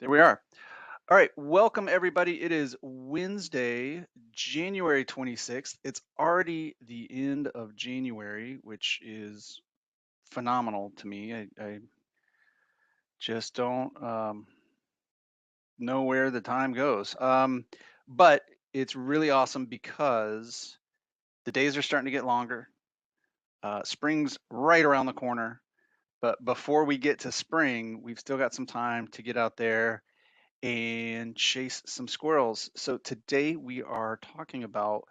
There we are. All right, welcome everybody. It is Wednesday, January 26th. It's already the end of January, which is phenomenal to me. I just don't know where the time goes. But it's really awesome because the days are starting to get longer. Spring's right around the corner. But before we get to spring, we've still got some time to get out there and chase some squirrels. So today we are talking about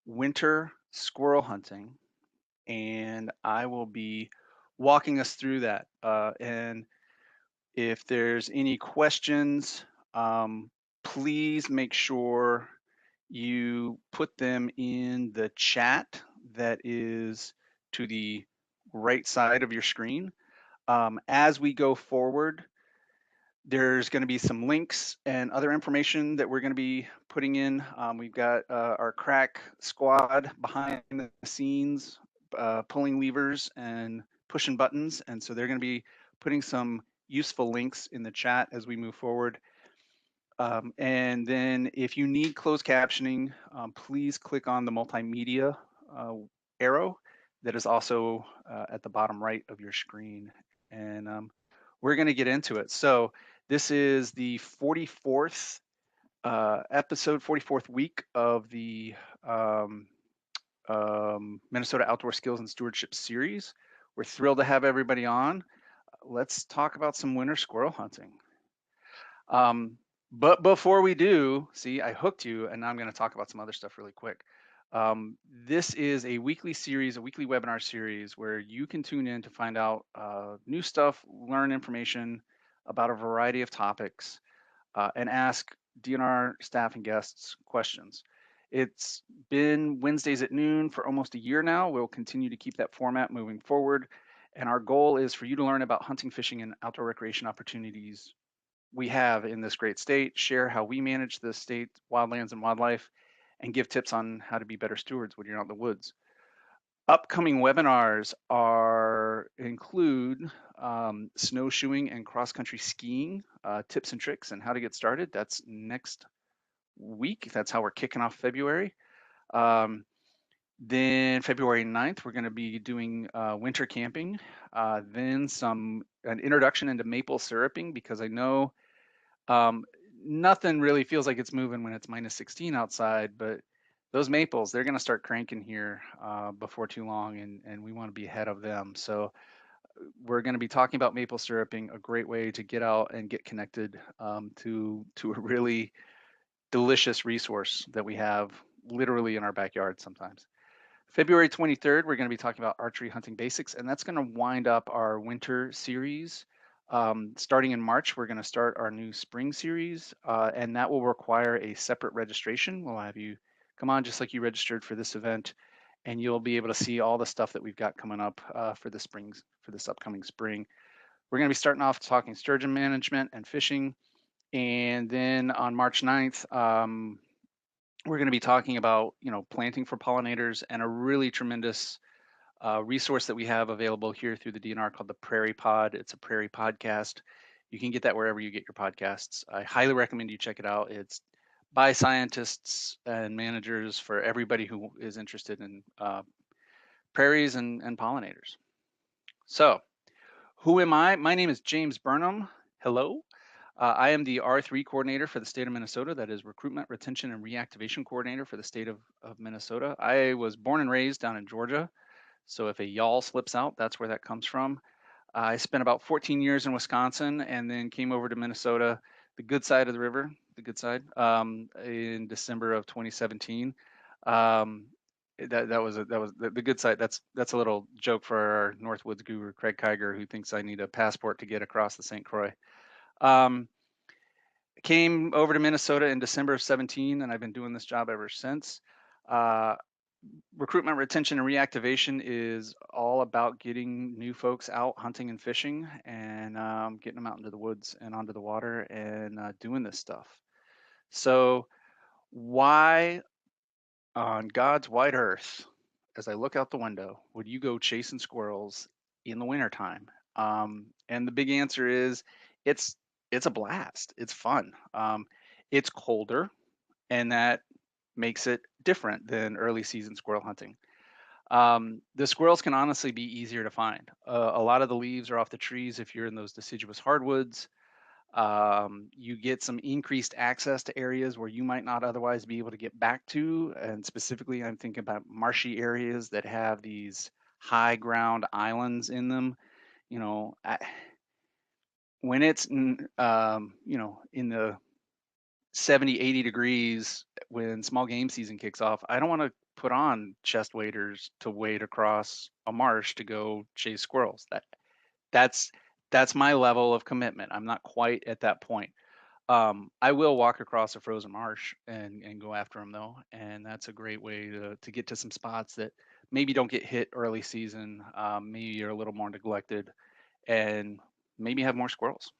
winter squirrel hunting, and I will be walking us through that. And if there's any questions, um, please make sure you put them in the chat that is to the right side of your screen. As we go forward, there's going to be some links and other information that we're going to be putting in. We've got our crack squad behind the scenes, pulling levers and pushing buttons. And so they're going to be putting some useful links in the chat as we move forward. And then if you need closed captioning, please click on the multimedia arrow that is also at the bottom right of your screen. And we're going to get into it. So this is the 44th episode, 44th week of the Minnesota Outdoor Skills and Stewardship Series. We're thrilled to have everybody on. Let's talk about some winter squirrel hunting. But before we do, see, I hooked you, and now I'm going to talk about some other stuff really quick. This is a weekly series, a weekly webinar series where you can tune in to find out new stuff, learn information about a variety of topics, and ask DNR staff and guests questions. It's been Wednesdays at noon for almost a year now. We'll continue to keep that format moving forward. And our goal is for you to learn about hunting, fishing, and outdoor recreation opportunities we have in this great state, share how we manage the state wildlands and wildlife, and give tips on how to be better stewards when you're out in the woods. Upcoming webinars are include snowshoeing and cross-country skiing, tips and tricks and how to get started. That's next week. That's how we're kicking off February. Then February 9th, we're going to be doing winter camping. Then an introduction into maple syruping, because I know nothing really feels like it's moving when it's minus 16 outside, but those maples, they're going to start cranking here before too long, and we want to be ahead of them. So we're going to be talking about maple syruping, a great way to get out and get connected to a really delicious resource that we have literally in our backyard sometimes. February 23rd, we're going to be talking about archery hunting basics, and that's going to wind up our winter series. Starting in March, we're going to start our new spring series, and that will require a separate registration. We'll have you come on just like you registered for this event, and you'll be able to see all the stuff that we've got coming up for this upcoming spring. We're going to be starting off talking sturgeon management and fishing, and then on March 9th, we're going to be talking about planting for pollinators and a really tremendous resource that we have available here through the DNR called the Prairie Pod. It's a Prairie podcast. You can get that wherever you get your podcasts. I highly recommend you check it out. It's by scientists and managers for everybody who is interested in prairies and pollinators. So, who am I? My name is James Burnham. Hello. I am the R3 coordinator for the state of Minnesota. That is Recruitment, Retention, and Reactivation Coordinator for the state of Minnesota. I was born and raised down in Georgia. So if a y'all slips out, that's where that comes from. I spent about 14 years in Wisconsin and then came over to Minnesota, the good side of the river, the good side, in December of 2017. That was the good side. That's a little joke for our Northwoods guru Craig Kiger, who thinks I need a passport to get across the St. Croix. Came over to Minnesota in December of 17, and I've been doing this job ever since. Recruitment, retention, and reactivation is all about getting new folks out hunting and fishing and getting them out into the woods and onto the water and doing this stuff. So why on God's wide earth, as I look out the window, would you go chasing squirrels in the wintertime? And the big answer is it's it's a blast. It's fun. It's colder, and that makes it different than early season squirrel hunting. The squirrels can honestly be easier to find. A lot of the leaves are off the trees if you're in those deciduous hardwoods. You get some increased access to areas where you might not otherwise be able to get back to. And specifically, I'm thinking about marshy areas that have these high ground islands in them. You know, when it's, in the 70, 80 degrees when small game season kicks off, I don't want to put on chest waders to wade across a marsh to go chase squirrels. That's that's my level of commitment. I'm not quite at that point. I will walk across a frozen marsh and go after them though, and that's a great way to get to some spots that maybe don't get hit early season. Maybe you're a little more neglected, and maybe have more squirrels.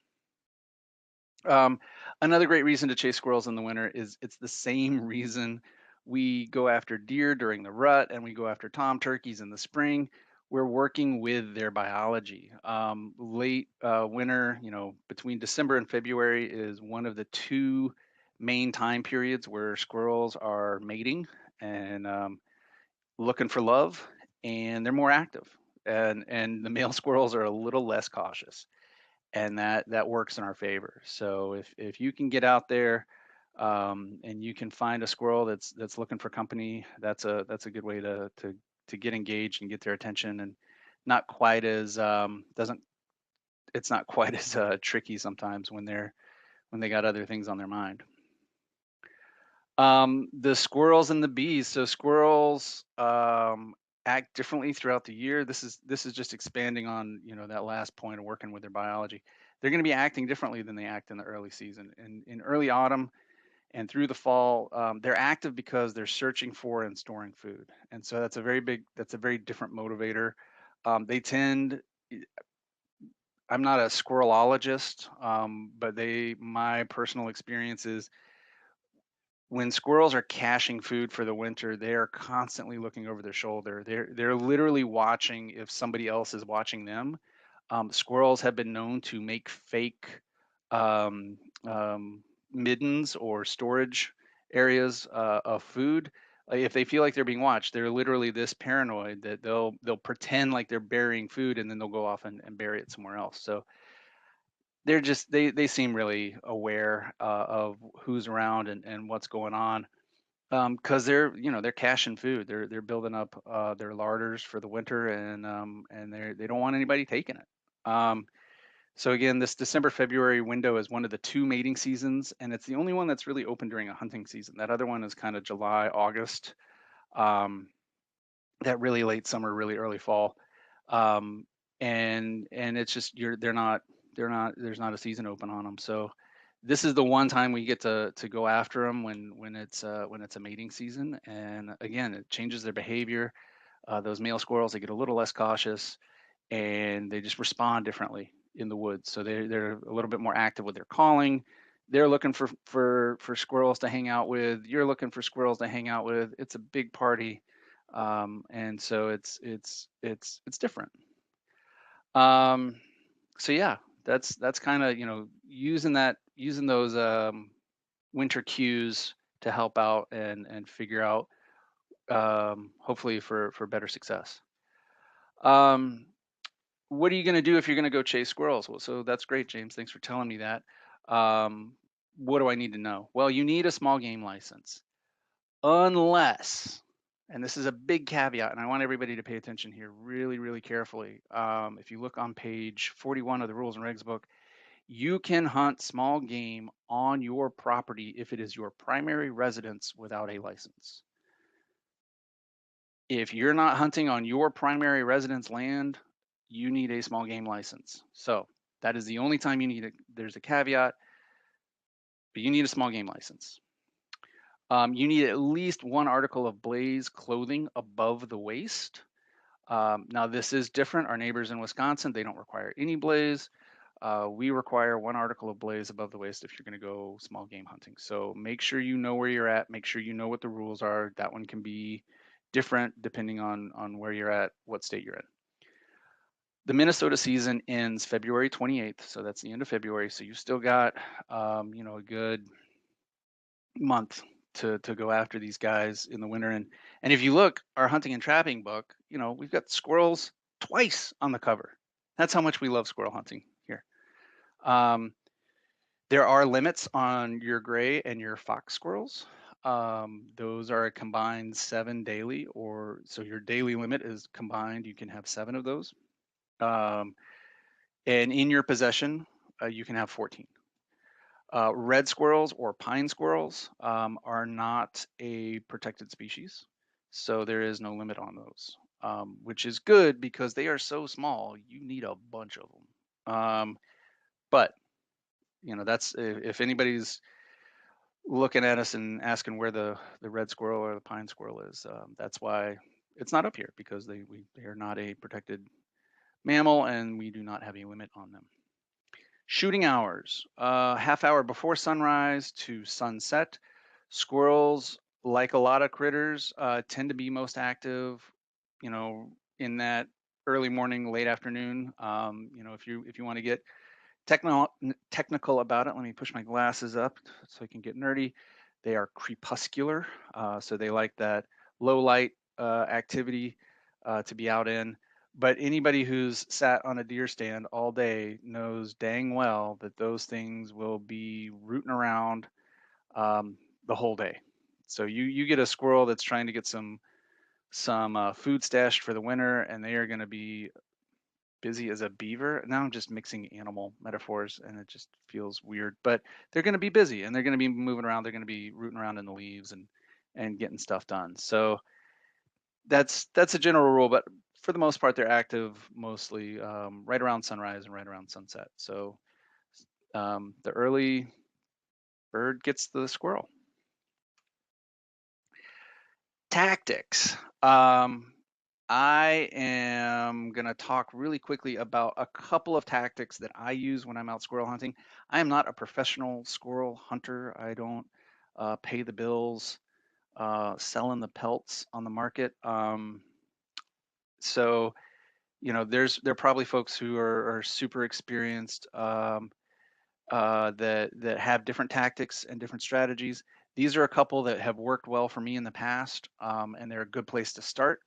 Um, Another great reason to chase squirrels in the winter is it's the same reason we go after deer during the rut and we go after tom turkeys in the spring. We're working with their biology. Late winter, between December and February is one of the two main time periods where squirrels are mating and looking for love, and they're more active. And the male squirrels are a little less cautious, and that works in our favor. So if you can get out there, and you can find a squirrel that's looking for company, that's a good way to get engaged and get their attention, and not quite as doesn't it's not quite as tricky sometimes when they got other things on their mind. The squirrels and the bees. So squirrels act differently throughout the year. This is just expanding on that last point of working with their biology. They're going to be acting differently than they act in the early season. In early autumn and through the fall, they're active because they're searching for and storing food, and so that's a very different motivator. They tend. I'm not a squirrelologist, but my personal experience is when squirrels are caching food for the winter, they are constantly looking over their shoulder. They're literally watching if somebody else is watching them. Squirrels have been known to make fake um, middens or storage areas of food. If they feel like they're being watched, they're literally this paranoid that they'll pretend like they're burying food, and then they'll go off and bury it somewhere else. So they seem really aware of who's around and what's going on, because they're caching food. They're building up their larders for the winter, and they don't want anybody taking it. So again, this December February window is one of the two mating seasons, and it's the only one that's really open during a hunting season. That other one is kind of July, August, um, that really late summer, really early fall, um, and it's just they're not there's not a season open on them. So this is the one time we get to go after them when it's a mating season, and again, it changes their behavior. Those male squirrels, they get a little less cautious, and they just respond differently in the woods. So they're a little bit more active with their calling. They're looking for squirrels to hang out with. You're looking for squirrels to hang out with. It's a big party, and so it's different. Um, so yeah, that's kind of using those winter cues to help out and figure out, hopefully for better success. Um, what are you going to do if you're going to go chase squirrels? Well, so that's great, James. Thanks for telling me that. Um, what do I need to know? Well, you need a small game license, unless, and this is a big caveat, and I want everybody to pay attention here really, really carefully. If you look on page 41 of the Rules and Regs book, you can hunt small game on your property if it is your primary residence without a license. If you're not hunting on your primary residence land, you need a small game license. So that is the only time you need it. There's a caveat, but you need a small game license. You need at least one article of blaze clothing above the waist. Now this is different. Our neighbors in Wisconsin, they don't require any blaze. We require one article of blaze above the waist if you're going to go small game hunting. So make sure you know where you're at. Make sure you know what the rules are. That one can be different depending on where you're at, what state you're in. The Minnesota season ends February 28th, so that's the end of February. So you still got, a good month to go after these guys in the winter. And if you look, our hunting and trapping book, we've got squirrels twice on the cover. That's how much we love squirrel hunting here. Um, there are limits on your gray and your fox squirrels. Those are a combined 7 daily, or so your daily limit is combined. You can have 7 of those. Um, and in your possession, you can have 14. Red squirrels or pine squirrels are not a protected species, so there is no limit on those, which is good because they are so small. You need a bunch of them. But that's if anybody's looking at us and asking where the red squirrel or the pine squirrel is, that's why it's not up here, because they are not a protected mammal and we do not have a limit on them. Shooting hours, half hour before sunrise to sunset. Squirrels, like a lot of critters, tend to be most active, you know, in that early morning, late afternoon. If you want to get technical about it, let me push my glasses up so I can get nerdy. They are crepuscular, so they like that low light activity to be out in. But anybody who's sat on a deer stand all day knows dang well that those things will be rooting around the whole day. So you get a squirrel that's trying to get some food stashed for the winter, and they are going to be busy as a beaver. Now I'm just mixing animal metaphors and it just feels weird, but they're going to be busy and they're going to be moving around. They're going to be rooting around in the leaves and getting stuff done. So that's a general rule, but for the most part, they're active mostly right around sunrise and right around sunset. So the early bird gets the squirrel. Tactics. I am going to talk really quickly about a couple of tactics that I use when I'm out squirrel hunting. I am not a professional squirrel hunter. I don't pay the bills selling the pelts on the market. So, there are probably folks who are super experienced that have different tactics and different strategies. These are a couple that have worked well for me in the past, and they're a good place to start.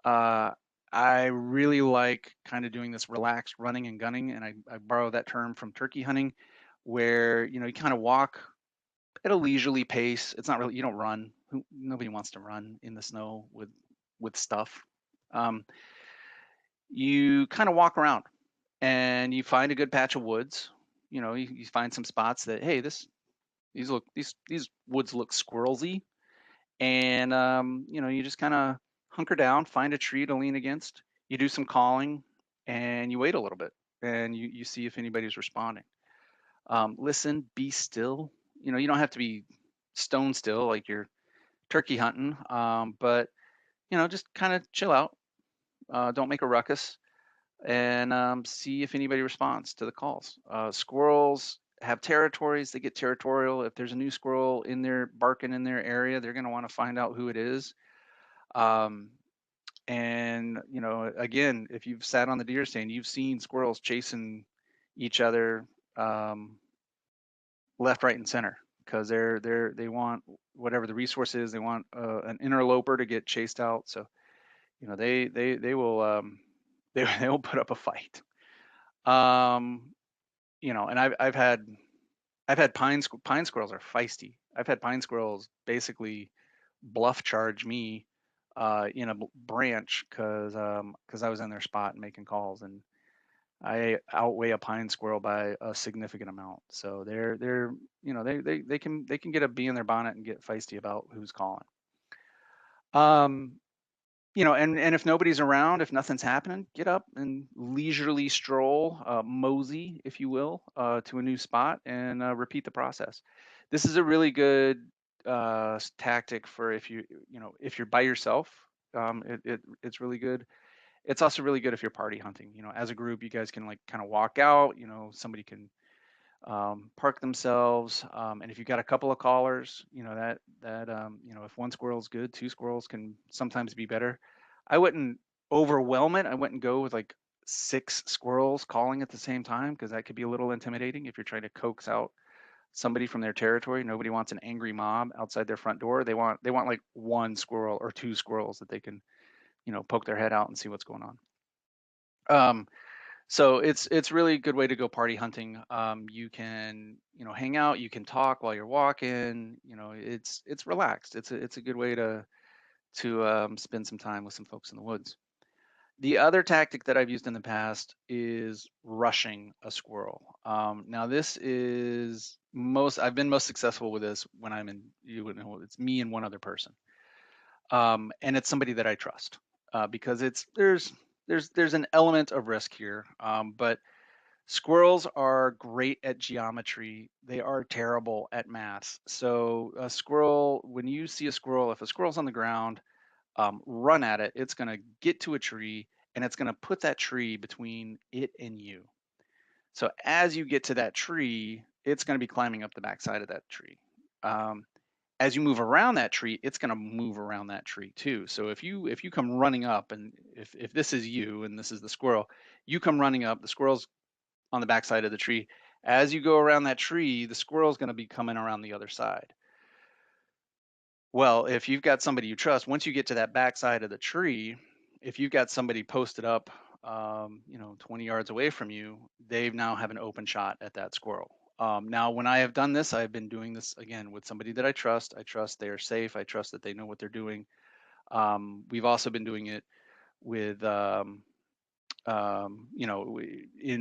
Uh, I really like kind of doing this relaxed running and gunning, and I borrow that term from turkey hunting, where you kind of walk at a leisurely pace. It's not really, you don't run. Nobody wants to run in the snow with stuff. Um, you kind of walk around and you find a good patch of woods. You find some spots that, hey, these woods look squirrelsy, and you just kind of hunker down, find a tree to lean against. You do some calling, and you wait a little bit, and you see if anybody's responding. Listen, be still. You don't have to be stone still like you're turkey hunting, but just kind of chill out. Don't make a ruckus, and see if anybody responds to the calls. Squirrels have territories. They get territorial. If there's a new squirrel in there barking in their area, they're going to want to find out who it is. Um, and again, if you've sat on the deer stand, you've seen squirrels chasing each other left, right, and center, because they want whatever the resource is. They want an interloper to get chased out. So they will they will put up a fight. And I've had pine squirrels are feisty. I've had pine squirrels basically bluff charge me in a branch because I was in their spot and making calls, and I outweigh a pine squirrel by a significant amount. So they're they can get a bee in their bonnet and get feisty about who's calling. Um, and if nobody's around, if nothing's happening, get up and leisurely stroll, mosey, if you will, to a new spot and repeat the process. This is a really good tactic for if you're by yourself. It's really good. It's also really good if you're party hunting. As a group, you guys can like kind of walk out. Somebody can park themselves, and if you've got a couple of callers, if one squirrel's good, two squirrels can sometimes be better. I wouldn't overwhelm it. I wouldn't go with like 6 squirrels calling at the same time, because that could be a little intimidating if you're trying to coax out somebody from their territory. Nobody wants an angry mob outside their front door. They want like 1 squirrel or 2 squirrels that they can, poke their head out and see what's going on. So it's really a good way to go party hunting. You can, hang out, you can talk while you're walking. It's relaxed. It's a good way to spend some time with some folks in the woods. The other tactic that I've used in the past is rushing a squirrel. Now this is I've been most successful with this when you would know, it's me and one other person. And it's somebody that I trust, because there's an element of risk here. But squirrels are great at geometry. They are terrible at math. So when you see a squirrel, if a squirrel's on the ground, run at it. It's going to get to a tree, and it's going to put that tree between it and you. So as you get to that tree, it's going to be climbing up the backside of that tree. As you move around that tree, it's going to move around that tree too. So if you come running up, and if this is you and this is the squirrel, you come running up, the squirrel's on the backside of the tree. As you go around that tree, the squirrel's going to be coming around the other side. Well, if you've got somebody you trust, once you get to that backside of the tree, if you've got somebody posted up, 20 yards away from you, they now have an open shot at that squirrel. Now, when I have done this, I've been doing this again with somebody that I trust. I trust they are safe. I trust that they know what they're doing. We've also been doing it with, in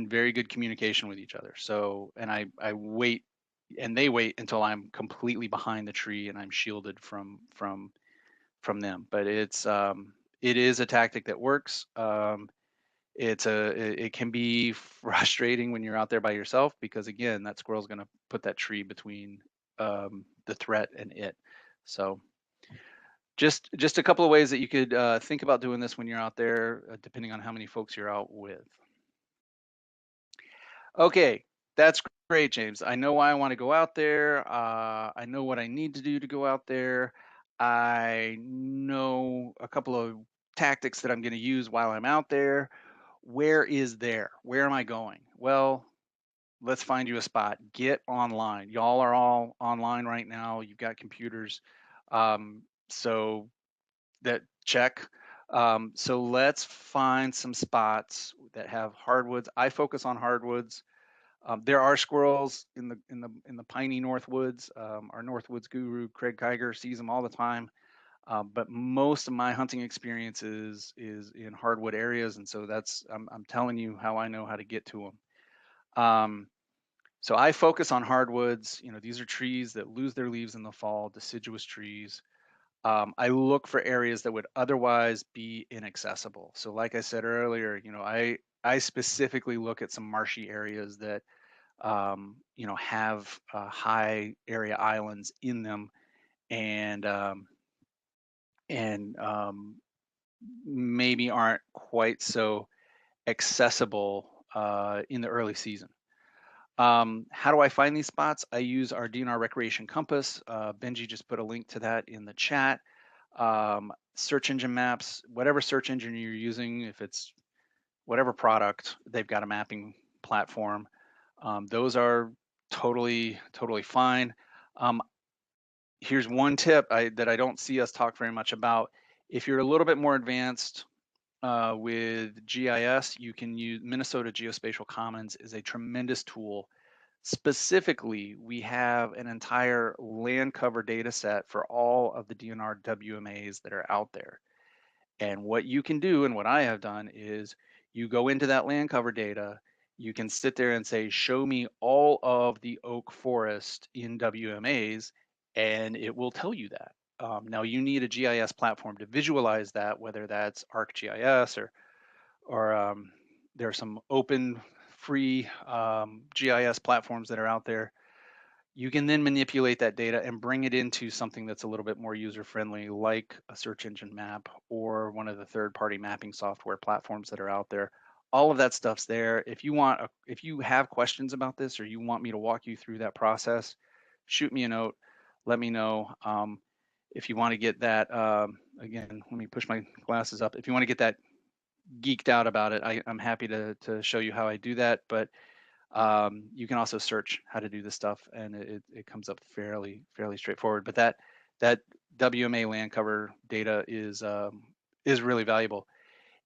very good communication with each other. So, and I wait, and they wait until I'm completely behind the tree and I'm shielded from them. But it is a tactic that works. It can be frustrating when you're out there by yourself, because again, that squirrel's going to put that tree between the threat and it. So just a couple of ways that you could think about doing this when you're out there, depending on how many folks you're out with. Okay, that's great, James. I know why I want to go out there. I know what I need to do to go out there. I know a couple of tactics that I'm going to use while I'm out there. Where is there? Where am I going? Well, let's find you a spot. Get online. Y'all are all online right now. You've got computers. So that check. So let's find some spots that have hardwoods. I focus on hardwoods. There are squirrels in the piney Northwoods. Our Northwoods guru Craig Kiger sees them all the time. But most of my hunting experience is in hardwood areas, and so I'm telling you how I know how to get to them. So I focus on hardwoods. These are trees that lose their leaves in the fall, deciduous trees. I look for areas that would otherwise be inaccessible. So like I said earlier, I specifically look at some marshy areas that have high area islands in them, and and maybe aren't quite so accessible in the early season. How do I find these spots? I use our DNR Recreation Compass. Benji just put a link to that in the chat. Search engine maps, whatever search engine you're using, if it's whatever product, they've got a mapping platform. Those are totally fine. Here's one tip that I don't see us talk very much about. If you're a little bit more advanced with GIS, you can use Minnesota Geospatial Commons is a tremendous tool. Specifically, we have an entire land cover data set for all of the DNR WMAs that are out there. And what you can do, and what I have done, is you go into that land cover data, you can sit there and say, show me all of the oak forest in WMAs, and it will tell you that. Now you need a GIS platform to visualize that, whether that's ArcGIS or there are some open free GIS platforms that are out there. You can then manipulate that data and bring it into something that's a little bit more user friendly, like a search engine map or one of the third-party mapping software platforms that are out there. All of that stuff's there. If you have questions about this, or you want me to walk you through that process, shoot me a note. Let me know. If you want to get that, again, let me push my glasses up. If you want to get that geeked out about it, I'm happy to show you how I do that. But you can also search how to do this stuff, and it comes up fairly straightforward. But that WMA land cover data is really valuable.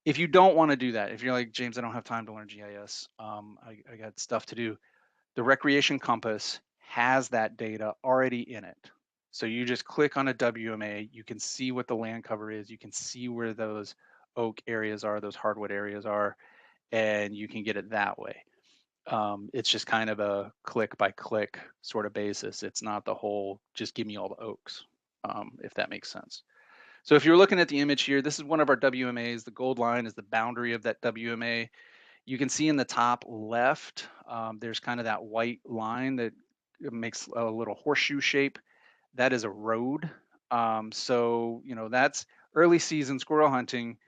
If you don't want to do that, if you're like, James, I don't have time to learn GIS, I got stuff to do. The Recreation Compass has that data already in it. So you just click on a WMA, you can see what the land cover is, you can see where those oak areas are, those hardwood areas are, and you can get it that way. It's just kind of a click by click sort of basis. It's not the whole just give me all the oaks, if that makes sense. So if you're looking at the image here, this is one of our WMAs. The gold line is the boundary of that WMA. You can see in the top left, there's kind of that white line that makes a little horseshoe shape. That is a road. So, that's early season squirrel hunting.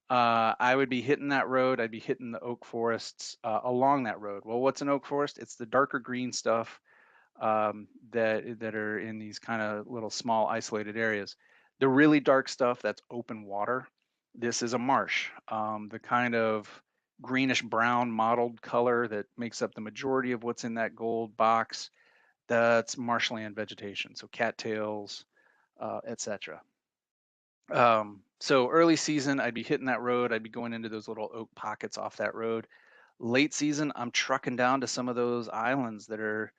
I would be hitting that road. I'd be hitting the oak forests along that road. Well, what's an oak forest? It's the darker green stuff that are in these kind of little small isolated areas. The really dark stuff, that's open water. This is a marsh. The kind of greenish brown mottled color that makes up the majority of what's in that gold box, that's marshland vegetation. So cattails, etc. So early season, I'd be hitting that road. I'd be going into those little oak pockets off that road. Late season, I'm trucking down to some of those islands that are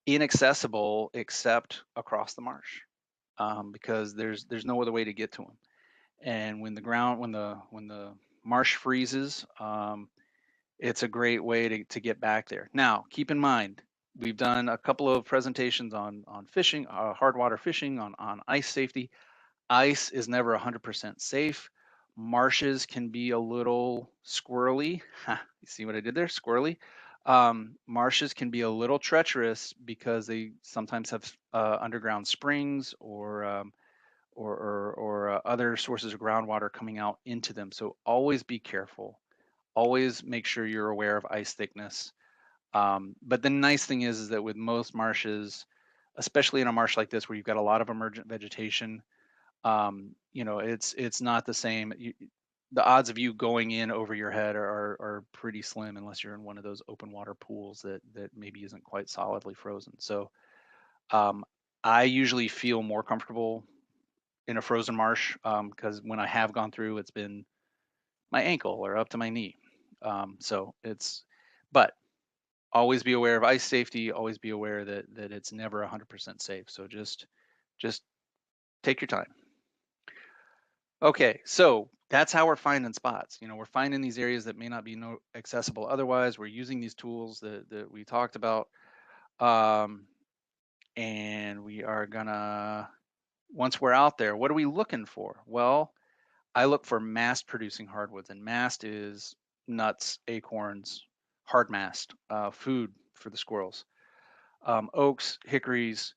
inaccessible except across the marsh, because there's no other way to get to them. And when the marsh freezes, it's a great way to get back there. Now, keep in mind, we've done a couple of presentations on fishing, hard water fishing, on ice safety. Ice is never 100% safe. Marshes can be a little squirrely. You see what I did there? Squirrely. Marshes can be a little treacherous because they sometimes have underground springs or other sources of groundwater coming out into them. So always be careful. Always make sure you're aware of ice thickness. But the nice thing is that with most marshes, especially in a marsh like this where you've got a lot of emergent vegetation, it's not the same. The odds of you going in over your head are pretty slim unless you're in one of those open water pools that maybe isn't quite solidly frozen. So um, I usually feel more comfortable in a frozen marsh because when I have gone through, it's been my ankle or up to my knee. But always be aware of ice safety. Always be aware that it's never 100% safe. So just take your time. Okay, so that's how we're finding spots. We're finding these areas that may not be accessible otherwise. We're using these tools that we talked about. And we are gonna, once we're out there, what are we looking for? Well, I look for mast producing hardwoods, and mast is nuts, acorns, hard mast, food for the squirrels. Oaks, hickories.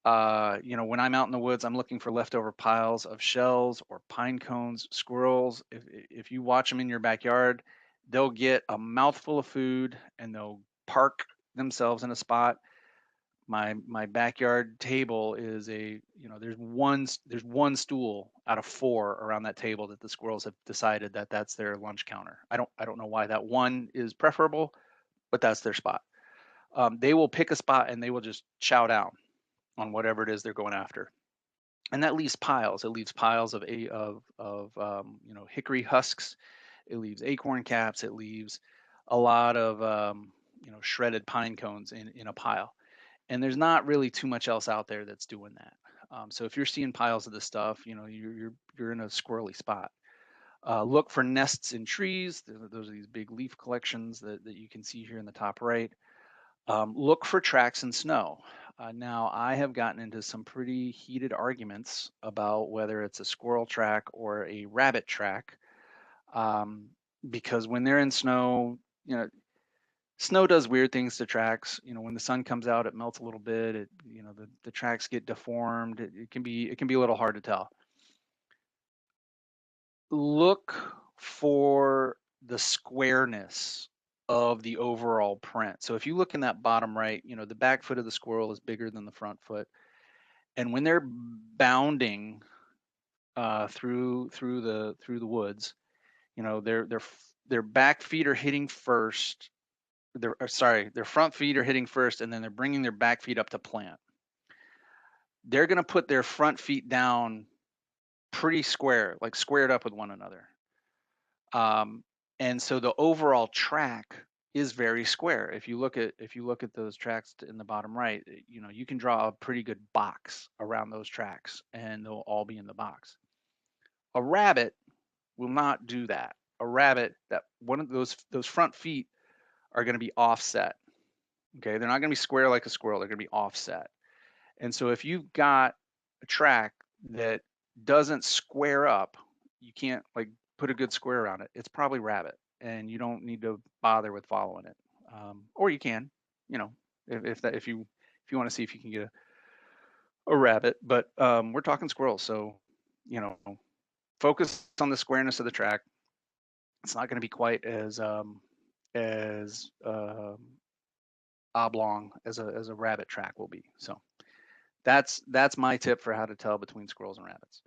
When I'm out in the woods, I'm looking for leftover piles of shells or pine cones. Squirrels, if you watch them in your backyard, they'll get a mouthful of food and they'll park themselves in a spot. My backyard table is there's one stool out of 4 around that table that the squirrels have decided that that's their lunch counter. I don't know why that one is preferable, but that's their spot. They will pick a spot and they will just chow down on whatever it is they're going after. And that leaves piles. It leaves piles of hickory husks. It leaves acorn caps. It leaves a lot of shredded pine cones in a pile. And there's not really too much else out there that's doing that. So if you're seeing piles of this stuff, you're in a squirrely spot. Look for nests in trees. Those are these big leaf collections that you can see here in the top right. Look for tracks in snow. Now, I have gotten into some pretty heated arguments about whether it's a squirrel track or a rabbit track, um, because when they're in snow, snow does weird things to tracks. When the sun comes out, it melts a little bit. The tracks get deformed. It can be a little hard to tell. Look for the squareness of the overall print. So if you look in that bottom right, the back foot of the squirrel is bigger than the front foot. And when they're bounding through the woods, You know, their back feet are hitting first. Their front feet are hitting first, and then they're bringing their back feet up to plant. They're going to put their front feet down pretty square, like squared up with one another. Um, and so the overall track is very square. If you look at those tracks in the bottom right, you know, you can draw a pretty good box around those tracks, and they'll all be in the box. A rabbit will not do that. A rabbit, that one of those front feet are going to be offset. Okay, they're not going to be square like a squirrel. They're going to be offset. And so if you've got a track that doesn't square up, you can't like put a good square around it. It's probably rabbit, and you don't need to bother with following it. Or you can, you know, if you want to see if you can get a rabbit. But we're talking squirrels, so you know, focus on the squareness of the track. It's not going to be quite as oblong as a rabbit track will be. So that's my tip for how to tell between squirrels and rabbits.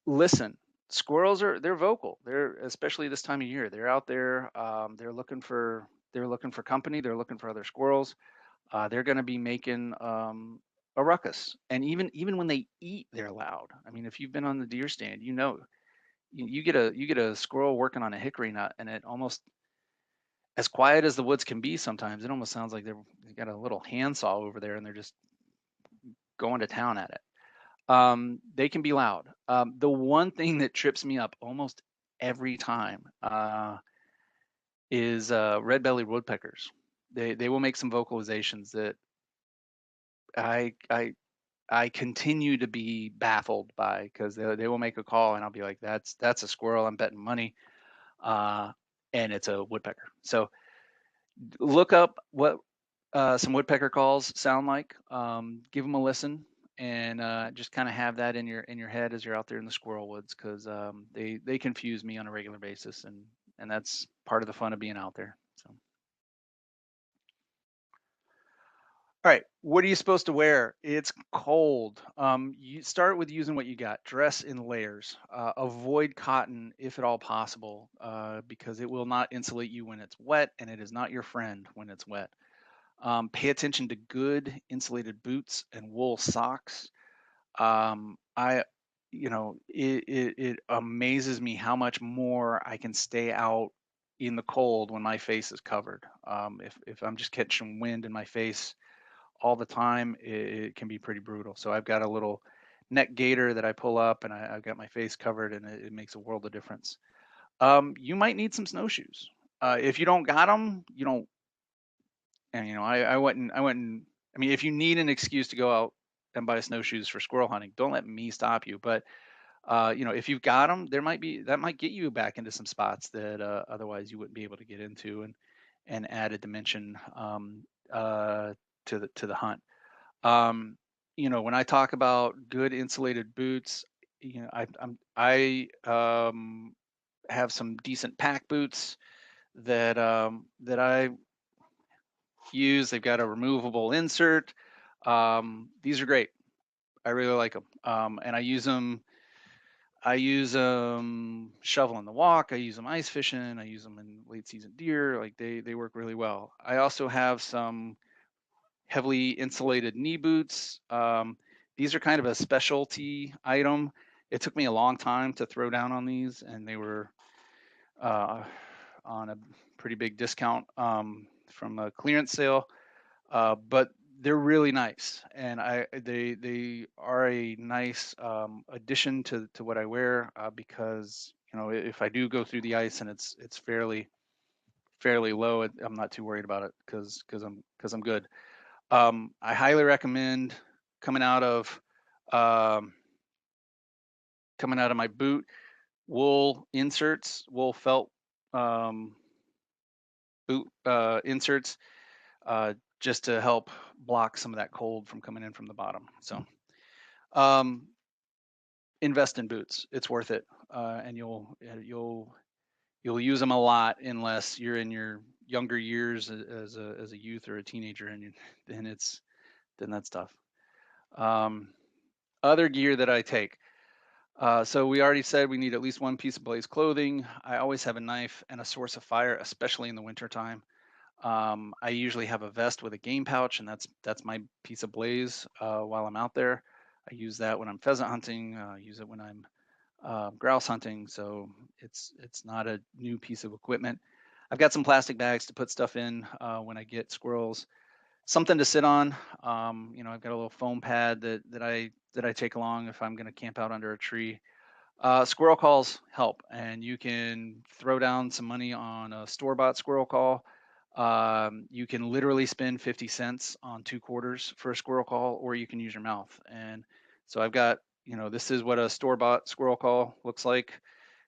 Listen, squirrels they're vocal. They're especially this time of year. They're out there. They're looking for company. They're looking for other squirrels. They're going to be making a ruckus. And even when they eat, they're loud. I mean, if you've been on the deer stand, you know you get a squirrel working on a hickory nut, and it almost, as quiet as the woods can be sometimes, it almost sounds like they got a little handsaw over there, and they're just going to town at it. They can be loud. The one thing that trips me up almost every time is red-bellied woodpeckers. They will make some vocalizations that I I I continue to be baffled by, because they will make a call, and I'll be like, that's a squirrel. I'm betting money, uh, and it's a woodpecker. So look up what some woodpecker calls sound like. Give them a listen, and just kind of have that in your head as you're out there in the squirrel woods, because they confuse me on a regular basis, and that's part of the fun of being out there. So, all right, what are you supposed to wear? It's cold. You start with using what you got. Dress in layers. Avoid cotton if at all possible, because it will not insulate you when it's wet, and it is not your friend when it's wet. Pay attention to good insulated boots and wool socks. I, it amazes me how much more I can stay out in the cold when my face is covered. If I'm just catching wind in my face all the time, it can be pretty brutal. So I've got a little neck gaiter that I pull up, and I've got my face covered, and it makes a world of difference. You might need some snowshoes. If you don't got them, you don't. And I went and I mean, if you need an excuse to go out and buy snowshoes for squirrel hunting, don't let me stop you. But if you've got them, that might get you back into some spots that otherwise you wouldn't be able to get into, and add a dimension to the hunt. When I talk about good insulated boots, I have some decent pack boots that I use. They've got a removable insert. These are great. I really like them, and I use them shoveling the walk. I use them ice fishing. I use them in late season deer. Like they work really well. I also have some heavily insulated knee boots. These are kind of a specialty item. It took me a long time to throw down on these, and they were uh, on a pretty big discount from a clearance sale. But they're really nice, and they are a nice addition to what I wear, because if I do go through the ice and it's fairly low, I'm not too worried about it, because I'm good. I highly recommend coming out of um, coming out of my boot, wool inserts, wool felt um, boot inserts, just to help block some of that cold from coming in from the bottom. So um, invest in boots; it's worth it, and you'll use them a lot, unless you're in your younger years as a youth or a teenager, and then that's tough. Um, Other gear that I take. So we already said we need at least one piece of blaze clothing. I always have a knife and a source of fire, especially in the wintertime. I usually have a vest with a game pouch, and that's my piece of blaze while I'm out there. I use that when I'm pheasant hunting. Use it when I'm grouse hunting. So it's not a new piece of equipment. I've got some plastic bags to put stuff in when I get squirrels. Something to sit on. I've got a little foam pad that I take along if I'm going to camp out under a tree. Squirrel calls help, and you can throw down some money on a store-bought squirrel call. You can literally spend 50 cents on 2 quarters for a squirrel call, or you can use your mouth. And so I've got, this is what a store-bought squirrel call looks like.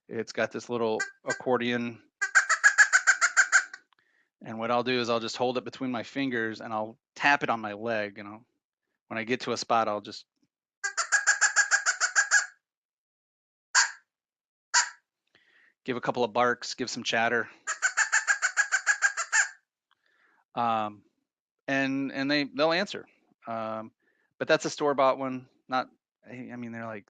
It's got this little accordion, and what I'll do is I'll just hold it between my fingers and I'll tap it on my leg. When I get to a spot, I'll just give a couple of barks, give some chatter. Um, and they'll answer. But that's a store bought one. Not, I mean, they're like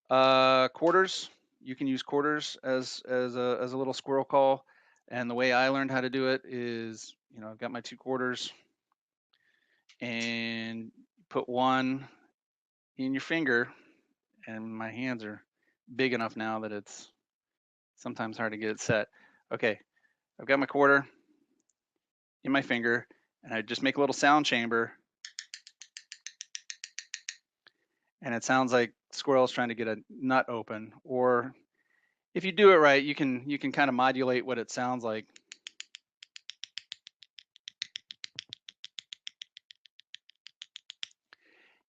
$10. Quarters. You can use quarters as a little squirrel call. And the way I learned how to do it is, I've got my 2 quarters, and put one in your finger, and my hands are big enough now that it's sometimes hard to get it set. Okay, I've got my quarter in my finger, and I just make a little sound chamber, and it sounds like squirrels trying to get a nut open. Or if you do it right, you can kind of modulate what it sounds like.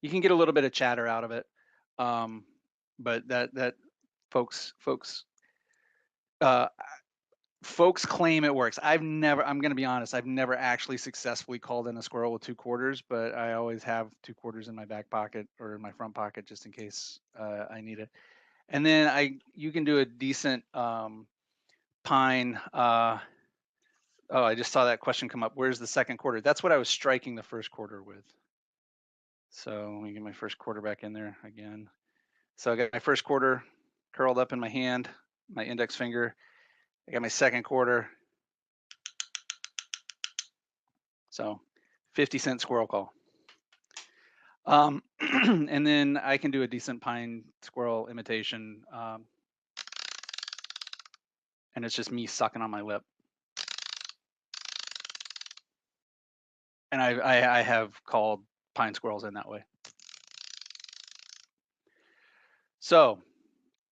You can get a little bit of chatter out of it, but that folks folks uh, folks claim it works. I'm going to be honest, I've never actually successfully called in a squirrel with 2 quarters, but I always have 2 quarters in my back pocket or in my front pocket just in case I need it. And then you can do a decent pine. Oh, I just saw that question come up. Where's the second quarter? That's what I was striking the first quarter with. So let me get my first quarter back in there again. So I got my first quarter curled up in my hand, my index finger. I got my second quarter. So 50-cent squirrel call. And then I can do a decent pine squirrel imitation. And it's just me sucking on my lip. And I have called pine squirrels in that way. So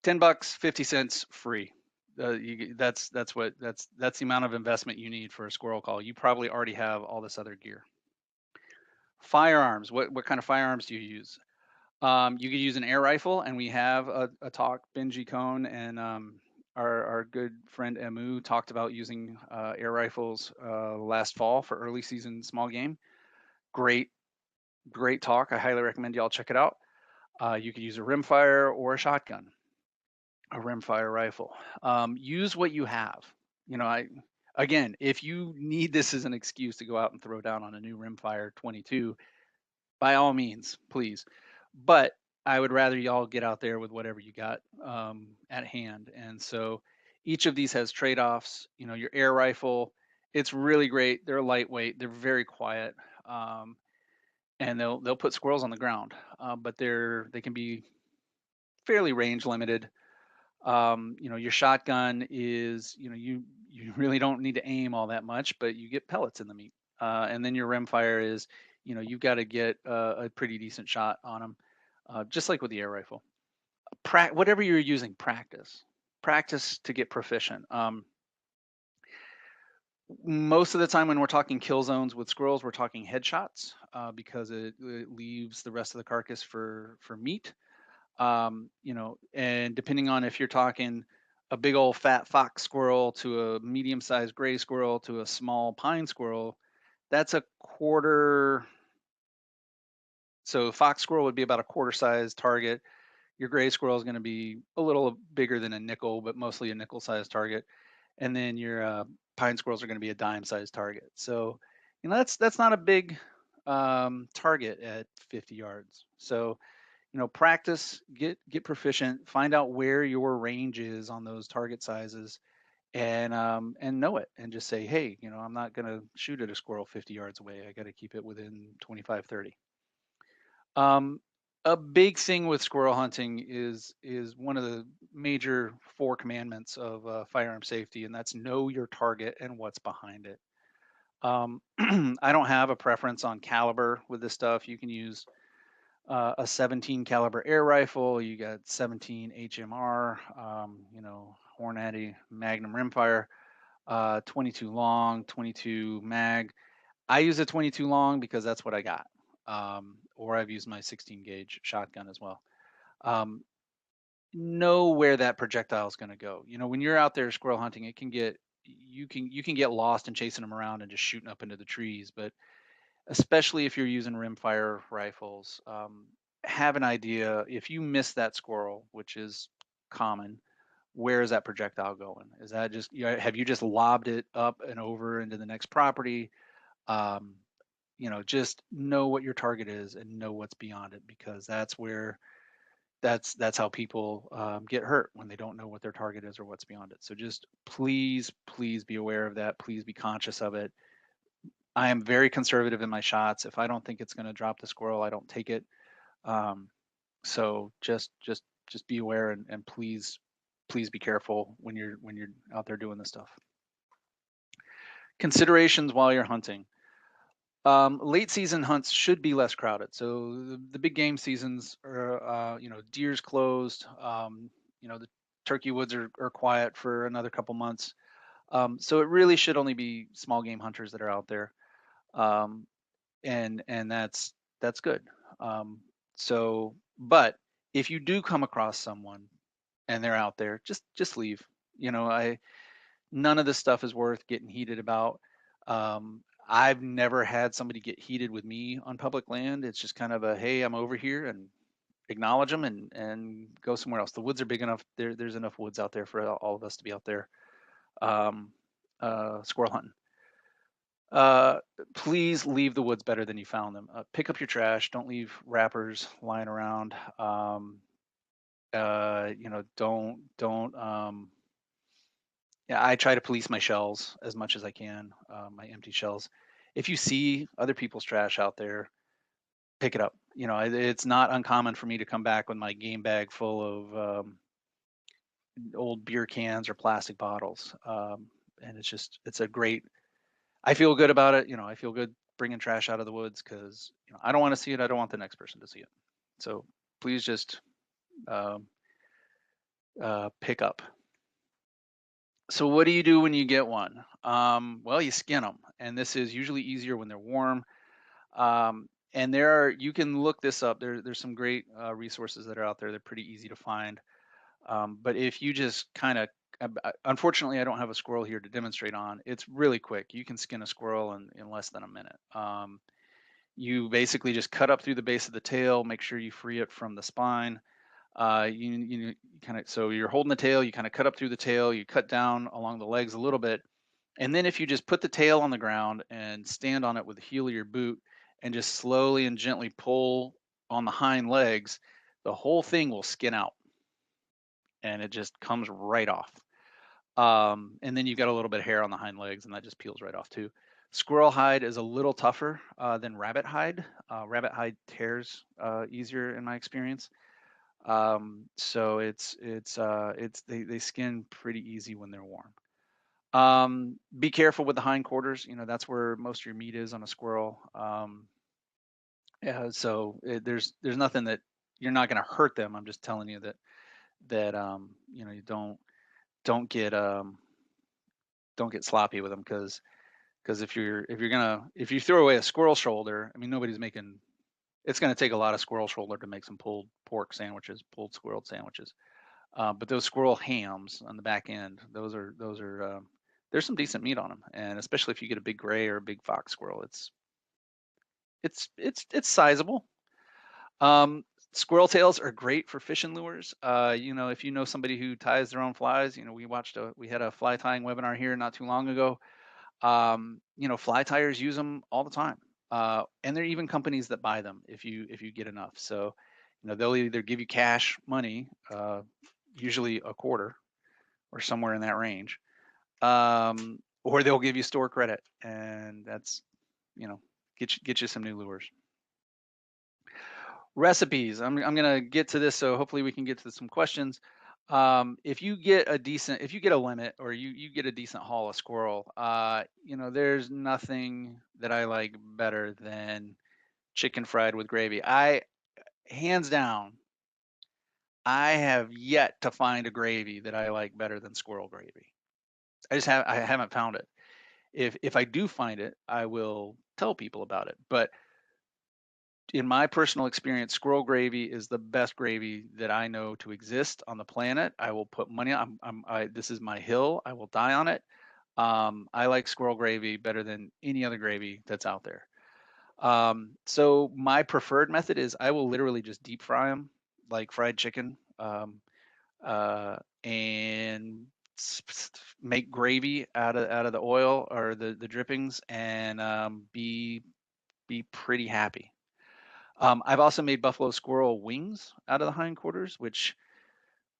$10, 50 cents free. That's the amount of investment you need for a squirrel call. You probably already have all this other gear. Firearms. What kind of firearms do you use? You could use an air rifle, and we have a talk. Benji Cohn and our good friend Emu talked about using air rifles last fall for early season small game. Great talk. I highly recommend y'all check it out. You could use a rimfire or a shotgun, a rimfire rifle. Use what you have. Again, if you need this as an excuse to go out and throw down on a new rimfire 22, by all means, please. But I would rather y'all get out there with whatever you got at hand. And so each of these has trade-offs. Your air rifle, it's really great. They're lightweight. They're very quiet. And they'll put squirrels on the ground, but they can be fairly range limited. Your shotgun is, you really don't need to aim all that much, but you get pellets in the meat. And then your rimfire is, you've got to get a pretty decent shot on them, just like with the air rifle. Whatever you're using, practice to get proficient. Most of the time when we're talking kill zones with squirrels, we're talking headshots because it leaves the rest of the carcass for meat. And depending on if you're talking a big old fat fox squirrel to a medium-sized gray squirrel to a small pine squirrel, that's a quarter. So fox squirrel would be about a quarter-sized target. Your gray squirrel is going to be a little bigger than a nickel, but mostly a nickel-sized target. And then your pine squirrels are going to be a dime-sized target. So, that's not a big target at 50 yards. So, practice, get proficient, find out where your range is on those target sizes, and know it, and just say, hey, I'm not going to shoot at a squirrel 50 yards away. I got to keep it within 25, 30. Um, a big thing with squirrel hunting is one of the major four commandments of firearm safety, and that's know your target and what's behind it. I don't have a preference on caliber with this stuff. You can use a 17 caliber air rifle. You got 17 HMR, Hornady Magnum rimfire, 22 long, 22 mag. I use a 22 long because that's what I got. Or I've used my 16 gauge shotgun as well. Um, know where that projectile is going to go. When you're out there squirrel hunting, you can get lost in chasing them around and just shooting up into the trees. But especially if you're using rimfire rifles, have an idea if you miss that squirrel, which is common. Where is that projectile going? Is that just have you just lobbed it up and over into the next property? Um, just know what your target is and know what's beyond it, because that's how people get hurt when they don't know what their target is or what's beyond it. So just please be aware of that. Please be conscious of it. I am very conservative in my shots. If I don't think it's going to drop the squirrel, I don't take it. Um, so just be aware, and please be careful when you're out there doing this stuff. Considerations while you're hunting. Late season hunts should be less crowded. So the big game seasons are, deer's closed. The turkey woods are quiet for another couple months. So it really should only be small game hunters that are out there. Um, and that's good. But if you do come across someone and they're out there, just leave. None of this stuff is worth getting heated about. I've never had somebody get heated with me on public land. It's just kind of a, hey, I'm over here, and acknowledge them and go somewhere else. The woods are big enough. There's enough woods out there for all of us to be out there um, squirrel hunting. Uh, Please leave the woods better than you found them. Pick up your trash. Don't leave wrappers lying around. Don't. Yeah, I try to police my shells as much as I can, my empty shells. If you see other people's trash out there, pick it up. It's not uncommon for me to come back with my game bag full of old beer cans or plastic bottles. And it's a great, I feel good about it. I feel good bringing trash out of the woods because, I don't want to see it. I don't want the next person to see it. So please just um, pick up. So what do you do when you get one? Well, you skin them, and this is usually easier when they're warm. And you can look this up. There's some great resources that are out there. They're pretty easy to find. But if you just kind of, unfortunately, I don't have a squirrel here to demonstrate on. It's really quick. You can skin a squirrel in less than a minute. You basically just cut up through the base of the tail, make sure you free it from the spine. You kind of, so you're holding the tail, you kind of cut up through the tail, you cut down along the legs a little bit. And then if you just put the tail on the ground and stand on it with the heel of your boot and just slowly and gently pull on the hind legs, the whole thing will skin out and it just comes right off. And then you've got a little bit of hair on the hind legs, and that just peels right off too. Squirrel hide is a little tougher than rabbit hide. Rabbit hide tears easier in my experience. So they skin pretty easy when they're warm. Be careful with the hindquarters. That's where most of your meat is on a squirrel. Yeah, so there's nothing that you're not going to hurt them. I'm just telling you that you don't get don't get sloppy with them, because if you throw away a squirrel shoulder, I mean, nobody's making. It's going to take a lot of squirrel shoulder to make some pulled pork sandwiches, pulled squirrel sandwiches. But those squirrel hams on the back end, those are there's some decent meat on them, and especially if you get a big gray or a big fox squirrel, it's sizable. Squirrel tails are great for fishing lures. If you know somebody who ties their own flies, we had a fly tying webinar here not too long ago. Fly tyers use them all the time, and there are even companies that buy them if you get enough. So They'll either give you cash money, usually a quarter or somewhere in that range, or they'll give you store credit, and that's, get you some new lures. Recipes. I'm gonna get to this, so hopefully we can get to some questions. If you get a limit, or you get a decent haul of squirrel, there's nothing that I like better than chicken fried with gravy. Hands down, I have yet to find a gravy that I like better than squirrel gravy. I haven't found it. If I do find it, I will tell people about it. But in my personal experience, squirrel gravy is the best gravy that I know to exist on the planet. I will put money on. This is my hill. I will die on it. I like squirrel gravy better than any other gravy that's out there. So my preferred method is I will literally just deep fry them like fried chicken, and make gravy out of the oil or the drippings, and be pretty happy. I've also made buffalo squirrel wings out of the hindquarters, which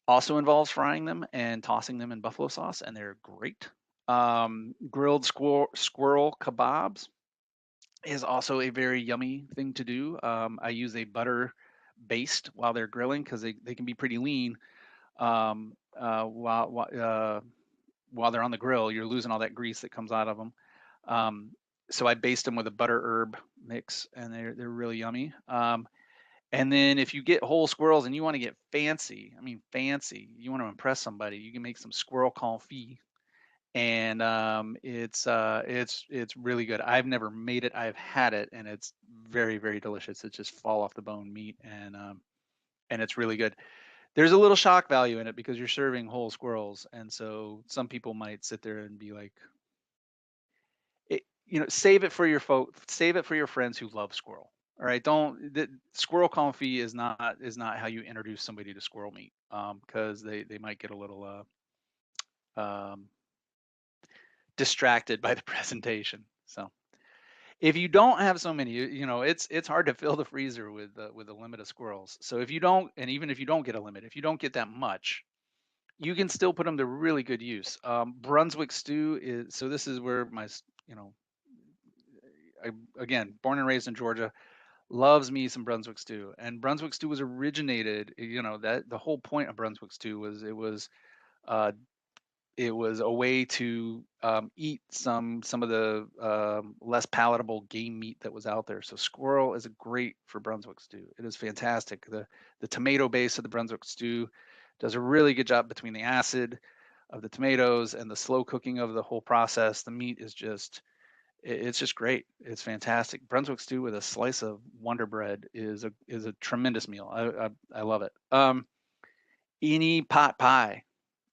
also involves frying them and tossing them in buffalo sauce, and they're great. Grilled squirrel kebabs is also a very yummy thing to do. I use a butter baste while they're grilling, because they can be pretty lean. Um, uh, while, while, uh, while they're on the grill, you're losing all that grease that comes out of them. Um, so I baste them with a butter herb mix, and they're really yummy. And then if you get whole squirrels and you want to get fancy, I mean fancy, you want to impress somebody, you can make some squirrel confit, and it's really good. I've never made it. I've had it, and it's very, very delicious. It's just fall off the bone meat, and it's really good. There's a little shock value in it because you're serving whole squirrels, and so some people might sit there and be like, save it for save it for your friends who love squirrel. All right, don't squirrel confit is not how you introduce somebody to squirrel meat, because they might get a little um, distracted by the presentation. So if you don't have so many, it's hard to fill the freezer with a limit of squirrels. So if you don't, and even if you don't get a limit, if you don't get that much, you can still put them to really good use. Brunswick stew is, so this is where you know, again, born and raised in Georgia, loves me some Brunswick stew. And Brunswick stew was originated, that the whole point of Brunswick stew was uh, it was a way to eat some of the less palatable game meat that was out there. So squirrel is a great for Brunswick stew. It is fantastic. The tomato base of the Brunswick stew does a really good job between the acid of the tomatoes and the slow cooking of the whole process. The meat is it's just great. It's fantastic. Brunswick stew with a slice of Wonder Bread is a tremendous meal. I love it. Any pot pie